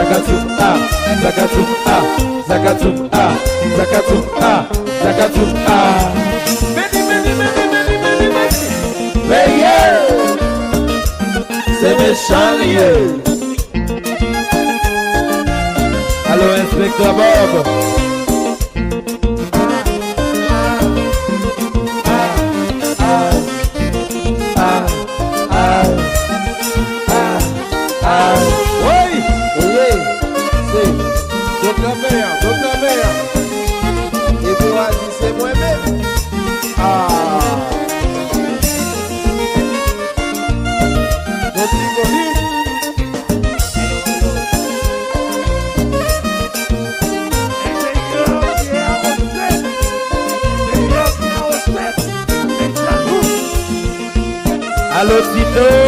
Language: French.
Zakatou, ah, Zakatou, ah, Zakatou, ah, Zakatou, ah, Zakatou, ah. Mais yeah, c'est méchant lié. Allô, inspecteur Bob. Allô Tito.